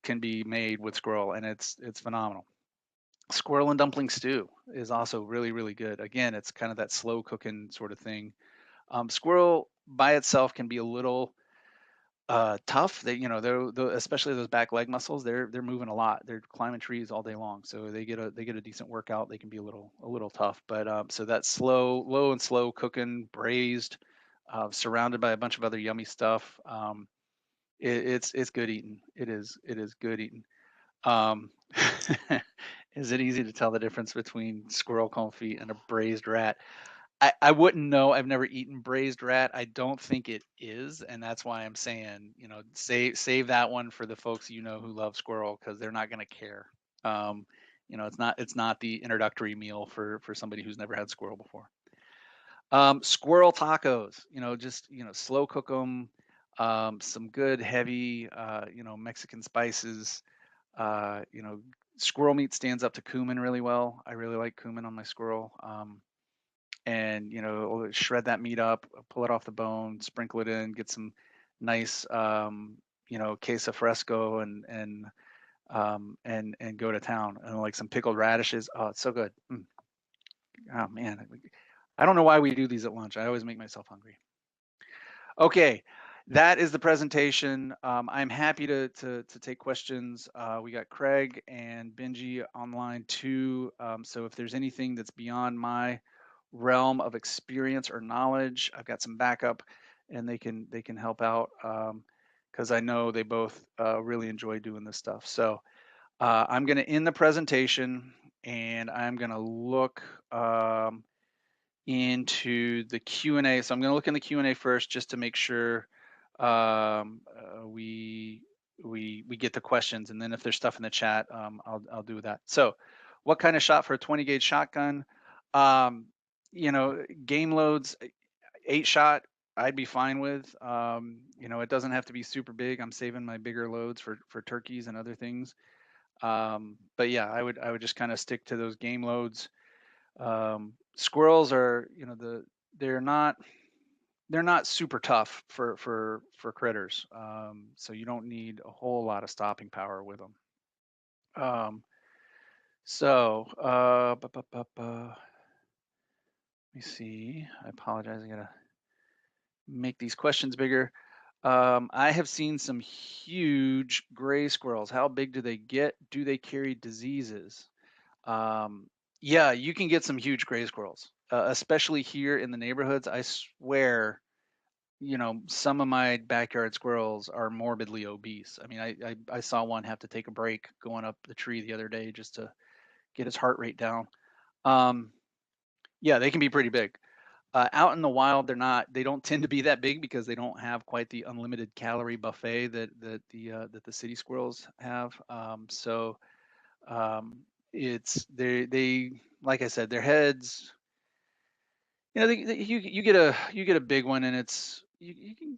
can be made with squirrel, and it's phenomenal. Squirrel and dumpling stew is also really, really good. Again, it's kind of that slow cooking sort of thing. Squirrel by itself can be a little tough. They're especially those back leg muscles. They're moving a lot. They're climbing trees all day long, so they get a decent workout. They can be a little tough, but so that low and slow cooking, braised, surrounded by a bunch of other yummy stuff. It's good eating. It is good eating. Um, is it easy to tell the difference between squirrel confit and a braised rat? I wouldn't know. I've never eaten braised rat. I don't think it is, and that's why I'm saying, save that one for the folks who love squirrel, because they're not going to care. Um, it's not the introductory meal for somebody who's never had squirrel before. Squirrel tacos, just slow cook them. Some good heavy, Mexican spices. Uh, you know, Squirrel meat stands up to cumin really well. I really like cumin on my squirrel. And shred that meat up, pull it off the bone, sprinkle it in, get some nice queso fresco, and go to town, and like some pickled radishes. Oh, it's so good. Oh man, I don't know why we do these at lunch. I always make myself hungry. Okay, that is the presentation. I'm happy to take questions. We got Craig and Benji online too. So if there's anything that's beyond my realm of experience or knowledge, I've got some backup. and they can help out, because I know they both really enjoy doing this stuff. So I'm going to end the presentation, and I'm going to look into the Q&A. So I'm going to look in the Q&A first, just to make sure we get the questions, and then if there's stuff in the chat, I'll do that. So, what kind of shot for a 20 gauge shotgun? Um, game loads, 8 shot, I'd be fine with. It doesn't have to be super big. I'm saving my bigger loads for turkeys and other things. But yeah, I would just kind of stick to those game loads. Squirrels are, they're not they're not super tough for critters. So you don't need a whole lot of stopping power with them. Let me see. I apologize. I gotta make these questions bigger. I have seen some huge gray squirrels. How big do they get? Do they carry diseases? Um, yeah, you can get some huge gray squirrels, especially here in the neighborhoods. I swear, some of my backyard squirrels are morbidly obese. I mean, I saw one have to take a break going up the tree the other day just to get his heart rate down. Um, yeah, they can be pretty big. Out in the wild, they don't tend to be that big because they don't have quite the unlimited calorie buffet that the city squirrels have. Um, it's they like I said, their heads. You get a big one, and you can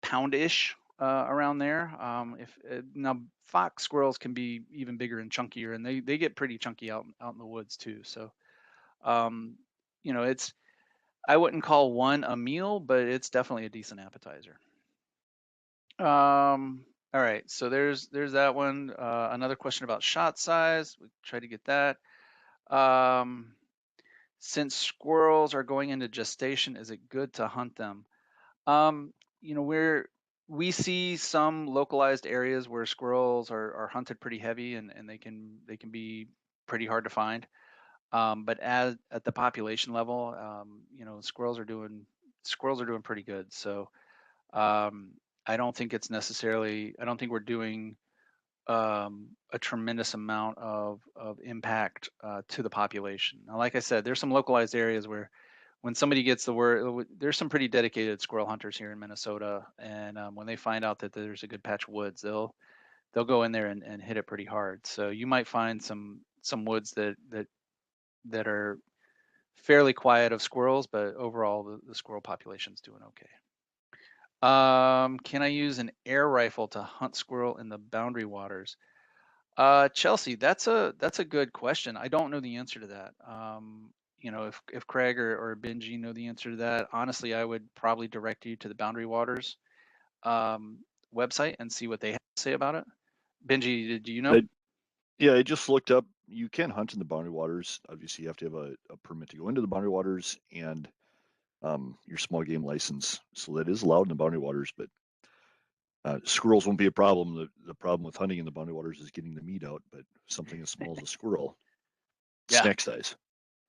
poundish around there. If Now fox squirrels can be even bigger and chunkier, and they get pretty chunky out in the woods too. So um, it's I wouldn't call one a meal, but it's definitely a decent appetizer. All right, so there's that one. Another question about shot size. We try to get that. Um, since squirrels are going into gestation, is it good to hunt them? Um, we see some localized areas where squirrels are hunted pretty heavy, and they can be pretty hard to find. But at the population level, squirrels are doing pretty good. So um, I don't think we're doing a tremendous amount of impact to the population. Now, like I said, there's some localized areas where when somebody gets the word, there's some pretty dedicated squirrel hunters here in Minnesota, and when they find out that there's a good patch of woods, they'll go in there and hit it pretty hard. So you might find some woods that are fairly quiet of squirrels, but overall the squirrel population's doing okay. Can I use an air rifle to hunt squirrel in the boundary waters? Chelsea, that's a good question. I don't know the answer to that. If Craig or Benji know the answer to that, honestly, I would probably direct you to the Boundary Waters um, website and see what they have to say about it. Benji, do you know? Yeah, I just looked up. You can hunt in the boundary waters. Obviously, you have to have a permit to go into the boundary waters and your small game license. So that is allowed in the boundary waters, but squirrels won't be a problem. The problem with hunting in the boundary waters is getting the meat out, but something as small as a squirrel, Yeah, snack size.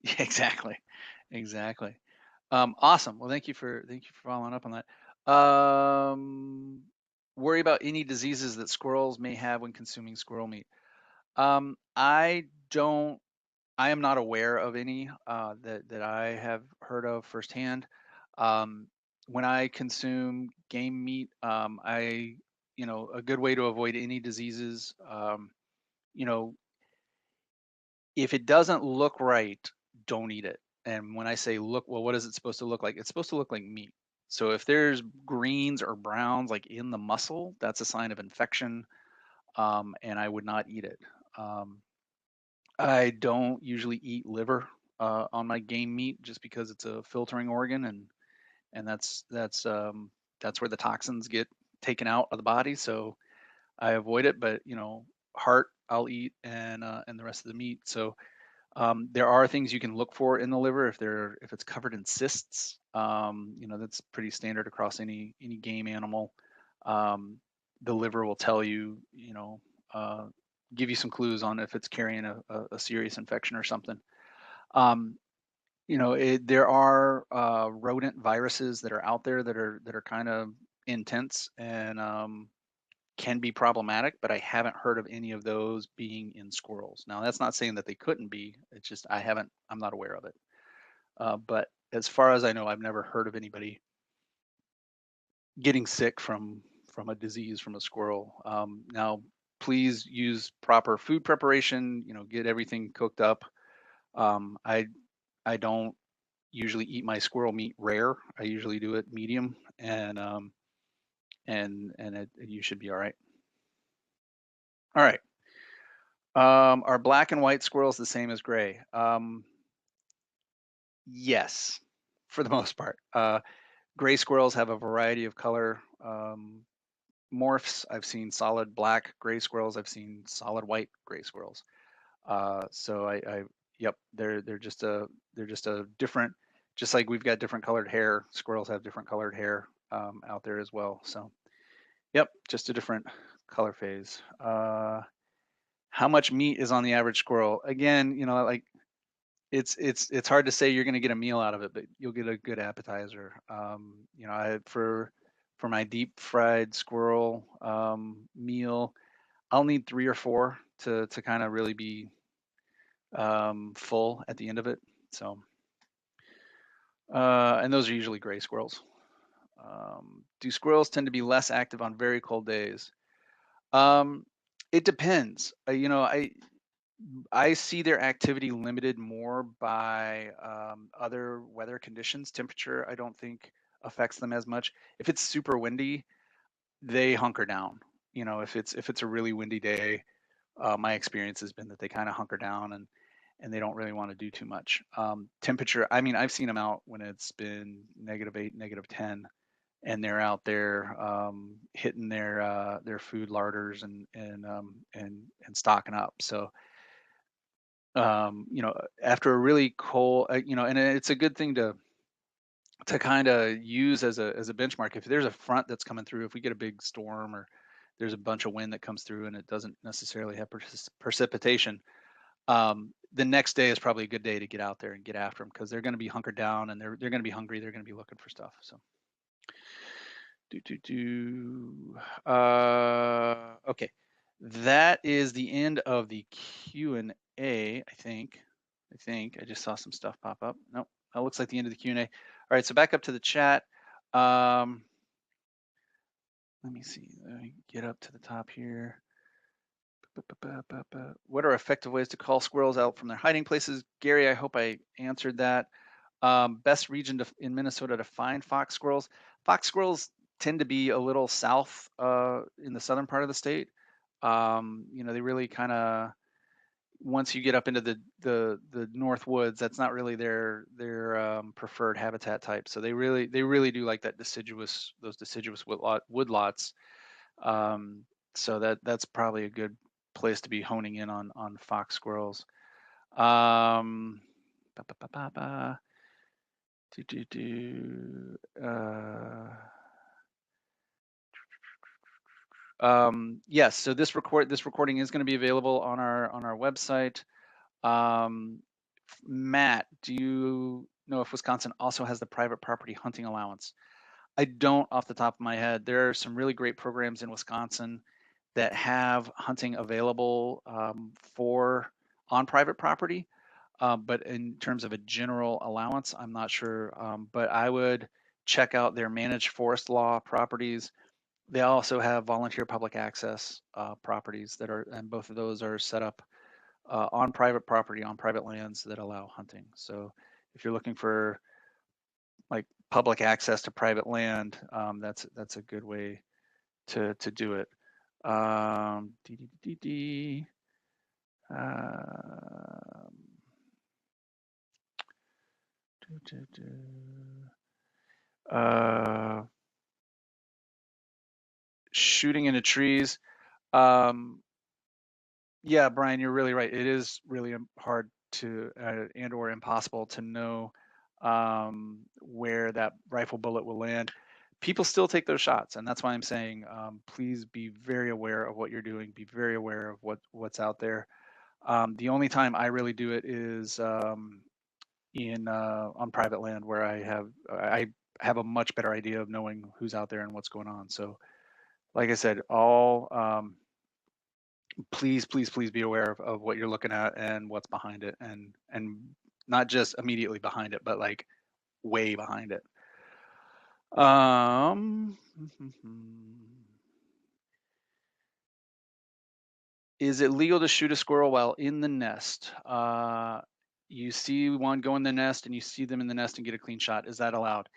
yeah, exactly, exactly. Awesome. Well, thank you for following up on that. Worry about any diseases that squirrels may have when consuming squirrel meat. I don't. I am not aware of any that I have heard of firsthand. Um, when I consume game meat, a good way to avoid any diseases, you know, if it doesn't look right, don't eat it. And when I say look, well, what is it supposed to look like? It's supposed to look like meat. So if there's greens or browns like in the muscle, that's a sign of infection, and I would not eat it. Um, I don't usually eat liver on my game meat just because it's a filtering organ, and that's where the toxins get taken out of the body. So I avoid it. But heart I'll eat, and the rest of the meat. So there are things you can look for in the liver if it's covered in cysts. That's pretty standard across any game animal. Um, the liver will tell you, uh, give you some clues on if it's carrying a serious infection or something. Um, There are rodent viruses that are out there that are kind of intense and can be problematic, but I haven't heard of any of those being in squirrels. Now, that's not saying that they couldn't be. It's just I'm not aware of it. But as far as I know, I've never heard of anybody getting sick from a disease from a squirrel. Now, please use proper food preparation. Get everything cooked up. Um, I I don't usually eat my squirrel meat rare. I usually do it medium, and you should be all right. All right. Are black and white squirrels the same as gray? Yes, for the most part. Gray squirrels have a variety of color morphs. I've seen solid black gray squirrels. I've seen solid white gray squirrels. So yep, they're just a different, just like we've got different colored hair. Squirrels have different colored hair out there as well. So yep, just a different color phase. How much meat is on the average squirrel? Again, like it's hard to say you're going to get a meal out of it, but you'll get a good appetizer. For my deep fried squirrel meal, I'll need 3 or 4 to kind of really be full at the end of it. So, and those are usually gray squirrels. Do squirrels tend to be less active on very cold days? Um, it depends. I see their activity limited more by other weather conditions. Temperature, I don't think affects them as much. If it's super windy, they hunker down. If it's a really windy day, my experience has been that they kind of hunker down and they don't really want to do too much. Temperature, I mean, I've seen them out when it's been -8, -10, and they're out there hitting their food larders and stocking up. So after a really cold, and it's a good thing to kind of use as a benchmark. If there's a front that's coming through, if we get a big storm or there's a bunch of wind that comes through and it doesn't necessarily have precipitation, the next day is probably a good day to get out there and get after them because they're going to be hunkered down and they're going to be hungry. They're going to be looking for stuff. So, okay, that is the end of the Q&A. I think I just saw some stuff pop up. Nope, that looks like the end of the Q&A. All right, so back up to the chat. Let me see. Let me get up to the top here. What are effective ways to call squirrels out from their hiding places? Gary, I hope I answered that. Best region in Minnesota to find fox squirrels. Fox squirrels tend to be a little south in the southern part of the state. They really kind of, once you get up into the north woods, that's not really their preferred habitat type. So they really do like those deciduous woodlots. So that's probably a good place to be honing in on fox squirrels. Um, ba, ba, ba, ba, ba. Do, do, do. Yes, so this recording is going to be available on our website. Matt, do you know if Wisconsin also has the private property hunting allowance? I don't off the top of my head. There are some really great programs in Wisconsin that have hunting available for on private property. But in terms of a general allowance, I'm not sure. But I would check out their managed forest law properties. They also have volunteer public access properties and both of those are set up on private property, on private lands that allow hunting. So if you're looking for like public access to private land, that's a good way to do it. Um, dee, dee, dee, dee, um, do, do, do. Shooting into trees. Um, yeah, Brian, you're really right. It is really hard to and or impossible to know where that rifle bullet will land. People still take those shots, and that's why I'm saying please be very aware of what you're doing. Be very aware of what's out there. The only time I really do it is on private land where I have a much better idea of knowing who's out there and what's going on. So, like I said, all please, please, please be aware of what you're looking at and what's behind it, and not just immediately behind it, but like way behind it. Um, is it legal to shoot a squirrel while in the nest? You see one go in the nest and you see them in the nest and get a clean shot. Is that allowed?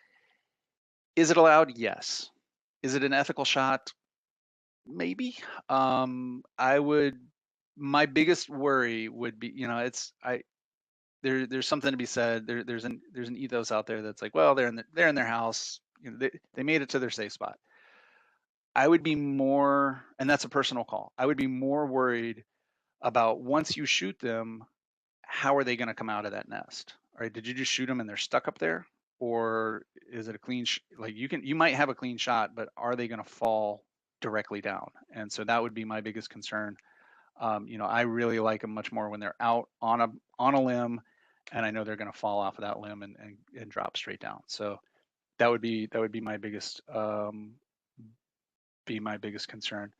Is it allowed? Yes. Is it an ethical shot? Maybe. I would. My biggest worry would be, it's there's something to be said. There's an ethos out there that's like, well, they're in their house. They made it to their safe spot. I would be more, and that's a personal call. I would be more worried about once you shoot them, how are they going to come out of that nest? All right, did you just shoot them and they're stuck up there, or is it a clean? Like you might have a clean shot, but are they going to fall directly down? And so that would be my biggest concern. I really like them much more when they're out on a limb, and I know they're going to fall off of that limb and drop straight down. So that would be my biggest concern.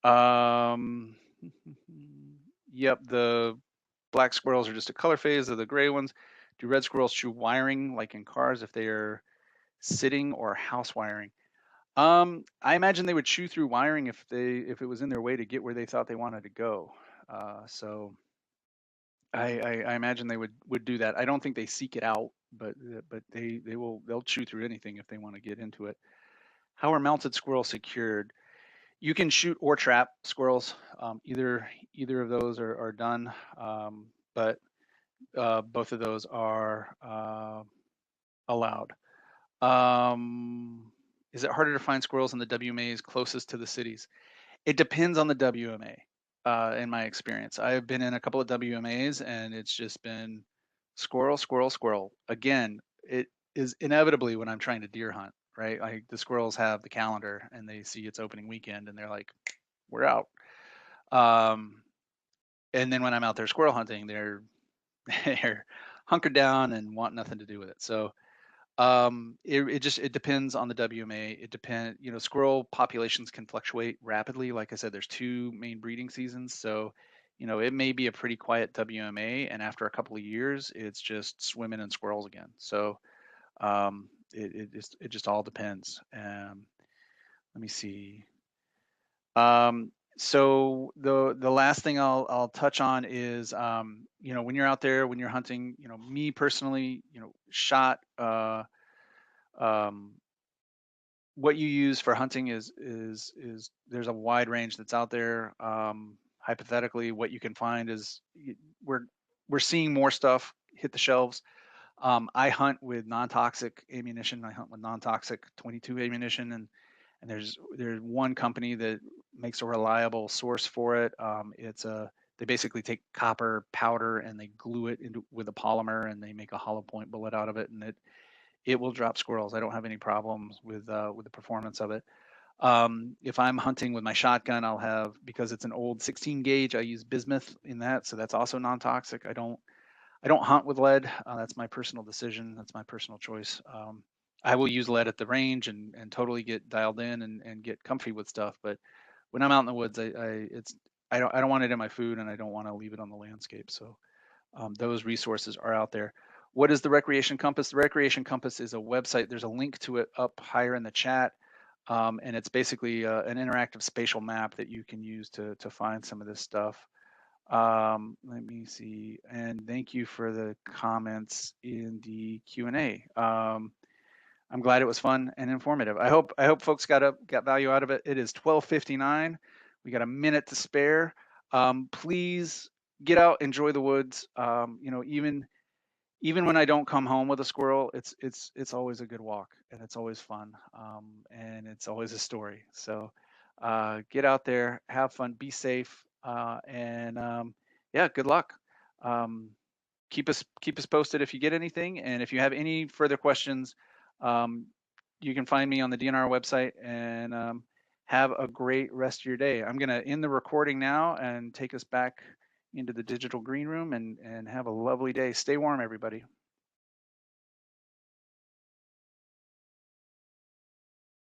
Um, yep, the black squirrels are just a color phase of the gray ones. Do red squirrels chew wiring like in cars if they are sitting, or house wiring? I imagine they would chew through wiring if it was in their way to get where they thought they wanted to go. So I imagine they would do that. I don't think they seek it out, but they'll chew through anything if they want to get into it. How are mounted squirrels secured? You can shoot or trap squirrels. Either of those are done, but both of those are allowed. Is it harder to find squirrels in the WMAs closest to the cities? It depends on the WMA. In my experience, I have been in a couple of WMAs, and it's just been squirrel, squirrel, squirrel. Again, it is inevitably when I'm trying to deer hunt, right? Like the squirrels have the calendar and they see it's opening weekend and they're like, we're out. Um, and then when I'm out there squirrel hunting, they're they're hunkered down and want nothing to do with it. So it depends on the WMA. It depend, squirrel populations can fluctuate rapidly. Like I said, there's two main breeding seasons, so it may be a pretty quiet WMA, and after a couple of years, it's just swimming in squirrels again. So it just all depends. Let me see. So the last thing I'll touch on is when you're out there, when you're hunting, me personally, shot um, what you use for hunting is there's a wide range that's out there. Hypothetically, what you can find is we're seeing more stuff hit the shelves. I hunt with non-toxic ammunition. I hunt with non-toxic 22 ammunition, and there's one company that makes a reliable source for it. They basically take copper powder and they glue it into with a polymer, and they make a hollow point bullet out of it, and it will drop squirrels. I don't have any problems with the performance of it. If I'm hunting with my shotgun, I'll have, because it's an old 16 gauge, I use bismuth in that, so that's also non-toxic. I don't hunt with lead. That's my personal decision. That's my personal choice. I will use lead at the range and totally get dialed in and get comfy with stuff. But when I'm out in the woods, I don't want it in my food, and I don't want to leave it on the landscape. So those resources are out there. What is the Recreation Compass? The Recreation Compass is a website. There's a link to it up higher in the chat. And it's basically an interactive spatial map that you can use to find some of this stuff. Let me see. And thank you for the comments in the Q&A. I'm glad it was fun and informative. I hope folks got value out of it. It is 12:59. We got a minute to spare. Please get out, enjoy the woods. Even when I don't come home with a squirrel, it's always a good walk, and it's always fun, and it's always a story. So get out there, have fun, be safe, and yeah, good luck. Um, keep us posted if you get anything, and if you have any further questions, um, you can find me on the DNR website. And have a great rest of your day. I'm gonna end the recording now and take us back into the digital green room, and have a lovely day. Stay warm, everybody.